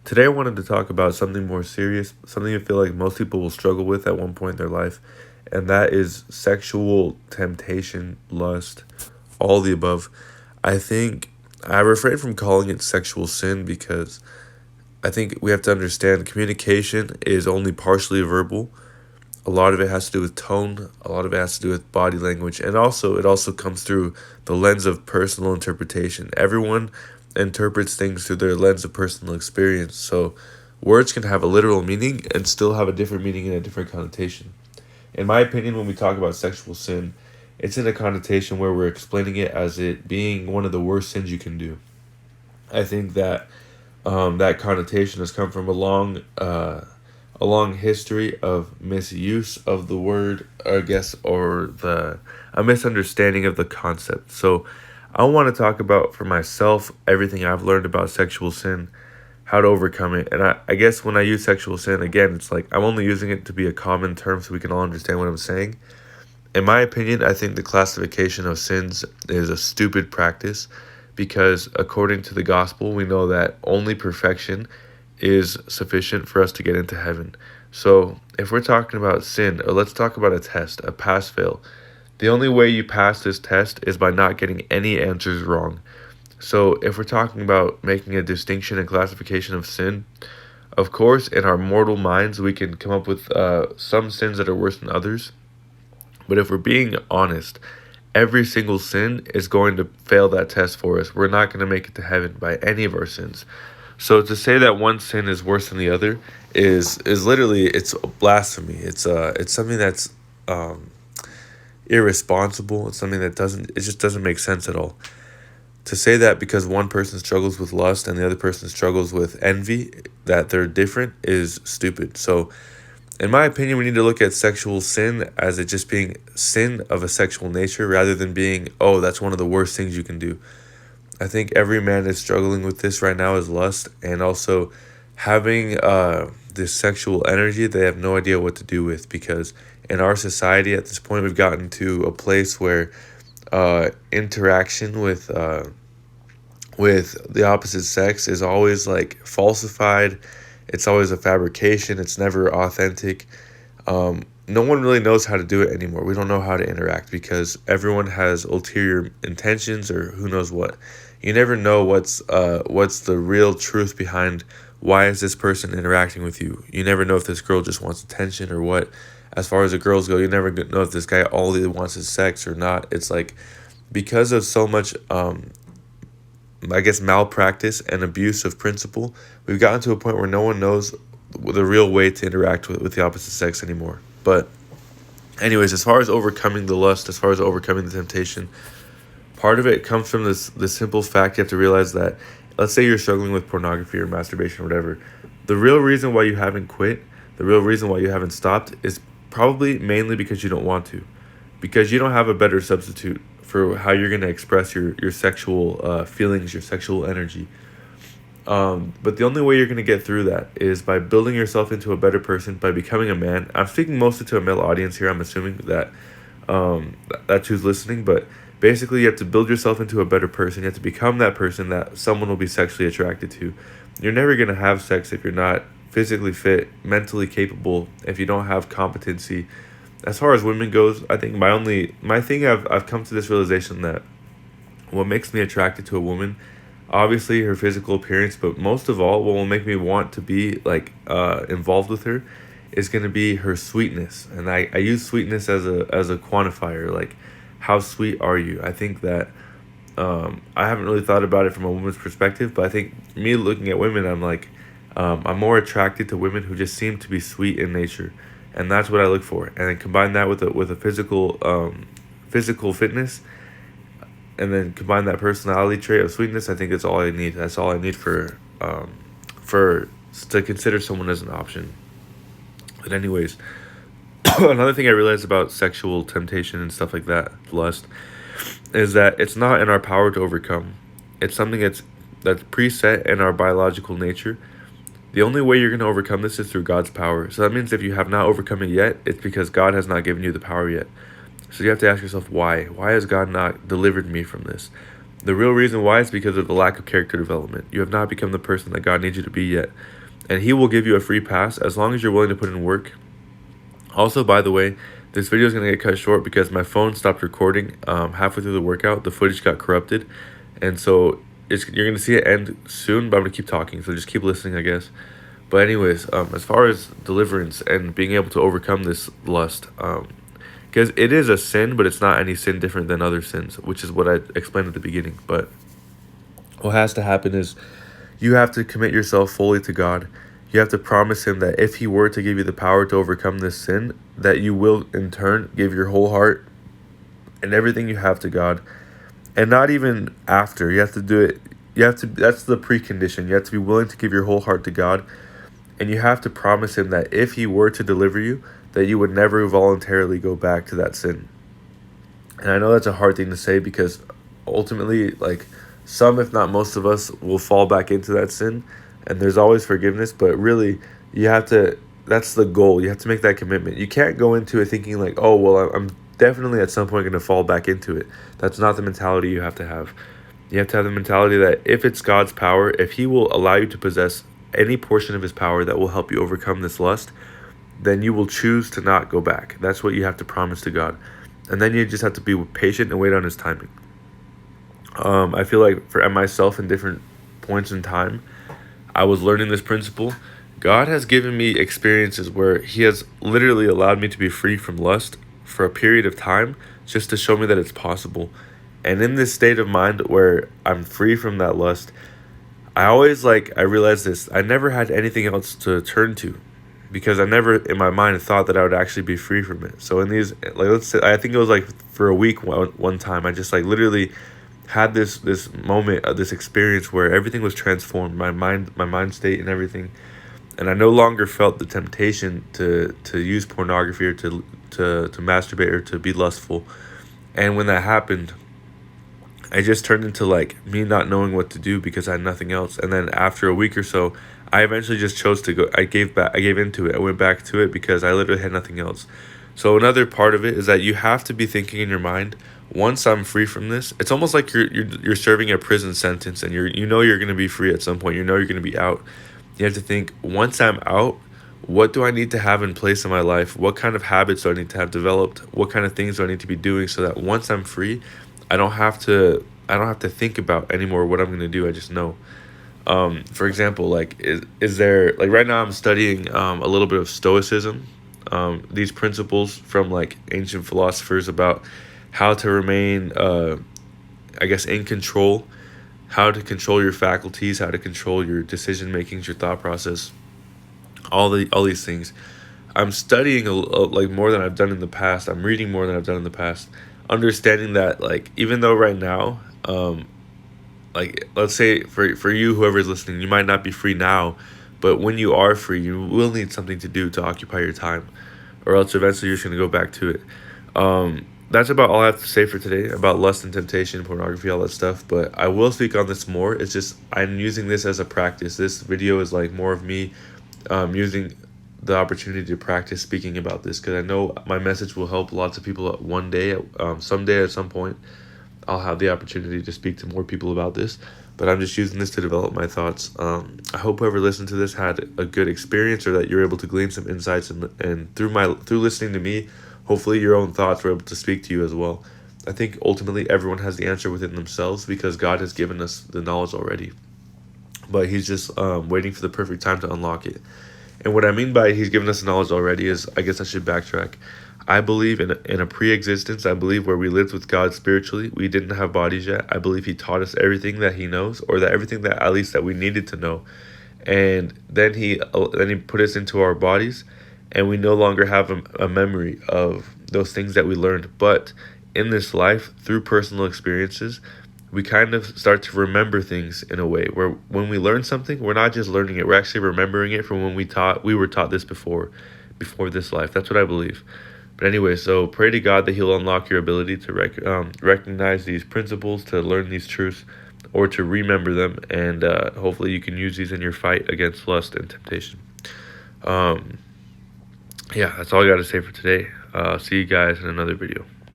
Today I wanted to talk about something more serious, something I feel like most people will struggle with at one point in their life, and that is sexual temptation, lust, all the above. I think I refrain from calling it sexual sin because I think we have to understand communication is only partially verbal. A lot of it has to do with tone, a lot of it has to do with body language, and also it also comes through the lens of personal interpretation. Everyone interprets things through their lens of personal experience. So words can have a literal meaning and still have a different meaning and a different connotation. In my opinion, when we talk about sexual sin, it's in a connotation where we're explaining it as it being one of the worst sins you can do. I think that that connotation has come from a long history of misuse of the word, I guess, or the a misunderstanding of the concept. So, I want to talk about for myself everything I've learned about sexual sin, how to overcome it, and I guess when I use sexual sin again, it's like I'm only using it to be a common term so we can all understand what I'm saying. In my opinion, I think the classification of sins is a stupid practice because according to the gospel, we know that only perfection is sufficient for us to get into heaven. So, if we're talking about sin, or let's talk about a test, a pass fail. The only way you pass this test is by not getting any answers wrong. So, if we're talking about making a distinction and classification of sin, of course, in our mortal minds, we can come up with some sins that are worse than others. But if we're being honest, every single sin is going to fail that test for us. We're not going to make it to heaven by any of our sins. So to say that one sin is worse than the other is literally it's blasphemy. It's something that's um, irresponsible. It's something that doesn't make sense at all. To say that because one person struggles with lust and the other person struggles with envy, that they're different is stupid. So in my opinion, we need to look at sexual sin as it just being sin of a sexual nature rather than being, oh, that's one of the worst things you can do. I think every man is struggling with this right now is lust and also having this sexual energy they have no idea what to do with because in our society at this point we've gotten to a place where interaction with the opposite sex is always like falsified. It's always a fabrication. It's never authentic. No one really knows how to do it anymore. We don't know how to interact because everyone has ulterior intentions or who knows what. You never know what's the real truth behind why is this person interacting with you. You never know if this girl just wants attention or what. As far as the girls go, you never know if this guy all he wants is sex or not. It's like because of so much I guess malpractice and abuse of principle, we've gotten to a point where no one knows the real way to interact with the opposite sex anymore. But anyways, as far as overcoming the lust, as far as overcoming the temptation, part of it comes from this simple fact you have to realize that let's say you're struggling with pornography or masturbation or whatever. The real reason why you haven't quit, the real reason why you haven't stopped is probably mainly because you don't want to. Because you don't have a better substitute for how you're going to express your sexual feelings, your sexual energy. But the only way you're going to get through that is by building yourself into a better person, by becoming a man. I'm speaking mostly to a male audience here. I'm assuming that that's who's listening. But basically, you have to build yourself into a better person. You have to become that person that someone will be sexually attracted to. You're never going to have sex if you're not physically fit, mentally capable, if you don't have competency. As far as women goes, I think my thing I've come to this realization that what makes me attracted to a woman, obviously her physical appearance, but most of all, what will make me want to be like involved with her is gonna be her sweetness. And I use sweetness as a quantifier, like how sweet are you? I think that I haven't really thought about it from a woman's perspective, but I think me looking at women, I'm like I'm more attracted to women who just seem to be sweet in nature, and that's what I look for. And then combine that with a physical fitness, and then combine that personality trait of sweetness. I think that's all I need. That's all I need for to consider someone as an option. But anyways, another thing I realized about sexual temptation and stuff like that, lust, is that it's not in our power to overcome. It's something that's preset in our biological nature. The only way you're going to overcome this is through God's power. So that means if you have not overcome it yet, it's because God has not given you the power yet. So you have to ask yourself, why? Why has God not delivered me from this? The real reason why is because of the lack of character development. You have not become the person that God needs you to be yet. And He will give you a free pass as long as you're willing to put in work. Also, by the way, this video is going to get cut short because my phone stopped recording halfway through the workout. The footage got corrupted. And so you're going to see it end soon, but I'm going to keep talking. So just keep listening, I guess. But anyways, as far as deliverance and being able to overcome this lust, because it is a sin, but it's not any sin different than other sins, which is what I explained at the beginning. But what has to happen is you have to commit yourself fully to God. You have to promise Him that if He were to give you the power to overcome this sin, that you will in turn give your whole heart and everything you have to God. And not even after. You have to do it. That's the precondition. You have to be willing to give your whole heart to God. And you have to promise Him that if He were to deliver you, that you would never voluntarily go back to that sin. And I know that's a hard thing to say because ultimately, like, some, if not most of us, will fall back into that sin. And there's always forgiveness, but really, you have to, that's the goal. You have to make that commitment. You can't go into it thinking like, oh, well, I'm definitely at some point going to fall back into it. That's not the mentality you have to have. You have to have the mentality that if it's God's power, if He will allow you to possess any portion of His power that will help you overcome this lust, then you will choose to not go back. That's what you have to promise to God. And then you just have to be patient and wait on His timing. I feel like for myself in different points in time, I was learning this principle. God has given me experiences where He has literally allowed me to be free from lust for a period of time just to show me that it's possible. And in this state of mind where I'm free from that lust, I realized this, I never had anything else to turn to because I never in my mind thought that I would actually be free from it. So in these, like, let's say, I think it was like for a week one time, I just like literally had this moment of this experience where everything was transformed, my mind state and everything. And I no longer felt the temptation to use pornography or to masturbate or to be lustful. And when that happened, I just turned into like me not knowing what to do because I had nothing else. And then after a week or so, I eventually just chose to go. I gave into it. I went back to it because I literally had nothing else. So another part of it is that you have to be thinking in your mind, once I'm free from this, it's almost like you're serving a prison sentence and you're going to be free at some point. You're going to be out. You have to think, once I'm out, what do I need to have in place in my life? What kind of habits do I need to have developed? What kind of things do I need to be doing so that once I'm free, I don't have to think about anymore what I'm going to do. I just know. For example, like is there, like, right now I'm studying a little bit of Stoicism. These principles from like ancient philosophers about how to remain in control, how to control your faculties, how to control your decision makings, your thought process, all these things. I'm studying like more than I've done in the past. I'm reading more than I've done in the past, understanding that, like, even though right now, like, let's say for you, whoever's listening, you might not be free now, but when you are free, you will need something to do to occupy your time, or else eventually you're just going to go back to it. That's about all I have to say for today about lust and temptation, pornography, all that stuff. But I will speak on this more. It's just I'm using this as a practice. This video is like more of me using the opportunity to practice speaking about this, because I know my message will help lots of people one day. Someday at some point, I'll have the opportunity to speak to more people about this. But I'm just using this to develop my thoughts. I hope whoever listened to this had a good experience, or that you're able to glean some insights, and through listening to me, hopefully your own thoughts were able to speak to you as well. I think ultimately everyone has the answer within themselves because God has given us the knowledge already. But He's just waiting for the perfect time to unlock it. And what I mean by He's given us the knowledge already is, I guess I should backtrack. I believe in a pre-existence. I believe where we lived with God spiritually, we didn't have bodies yet. I believe He taught us everything that He knows, or that everything that at least that we needed to know. And then He put us into our bodies, and we no longer have a memory of those things that we learned. But in this life, through personal experiences, we kind of start to remember things in a way where when we learn something, we're not just learning it, we're actually remembering it from when we were taught this before this life. That's what I believe. But anyway, so pray to God that He'll unlock your ability to recognize these principles, to learn these truths, or to remember them, and hopefully you can use these in your fight against lust and temptation. Yeah, that's all I got to say for today. See you guys in another video.